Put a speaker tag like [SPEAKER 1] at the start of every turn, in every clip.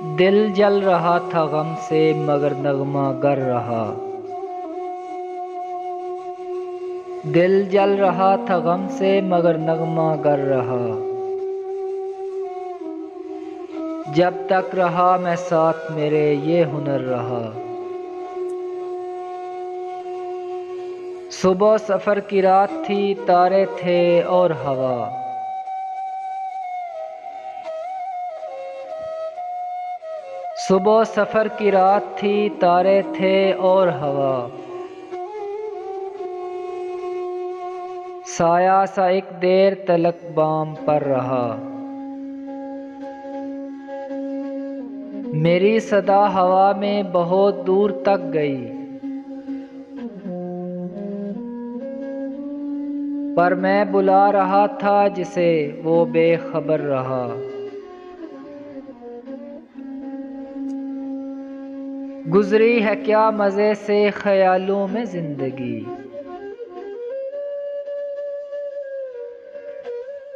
[SPEAKER 1] دل جل رہا تھا غم سے مگر نغمہ گر رہا۔ دل جل رہا تھا غم سے مگر نغمہ گر رہا۔ جب تک رہا میں ساتھ میرے یہ ہنر رہا۔ صبح سفر کی رات تھی تارے تھے اور ہوا۔ صبح سفر کی رات تھی تارے تھے اور ہوا۔ سایہ سا ایک دیر تلک بام پر رہا۔ میری صدا ہوا میں بہت دور تک گئی، پر میں بلا رہا تھا جسے وہ بے خبر رہا۔ گزری ہے کیا مزے سے خیالوں میں زندگی،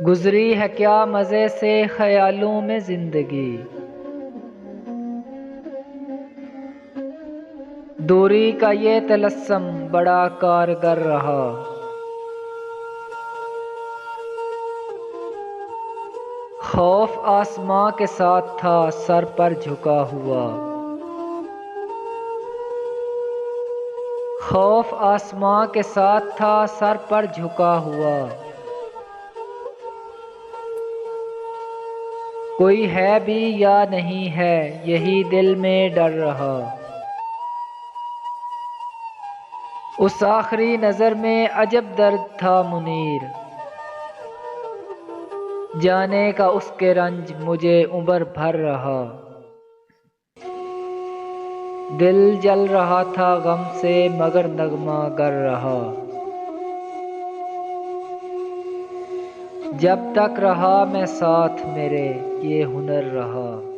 [SPEAKER 1] گزری ہے کیا مزے سے خیالوں میں زندگی۔ دوری کا یہ طلسم بڑا کارگر رہا۔ خوف آسماں کے ساتھ تھا سر پر جھکا ہوا۔ خوف آسماں کے ساتھ تھا سر پر جھکا ہوا۔ کوئی ہے بھی یا نہیں ہے یہی دل میں ڈر رہا۔ اس آخری نظر میں عجب درد تھا منیر، جانے کا اس کے رنج مجھے عمر بھر رہا۔ دل جل رہا تھا غم سے مگر نغمہ گر رہا۔ جب تک رہا میں ساتھ میرے یہ ہنر رہا۔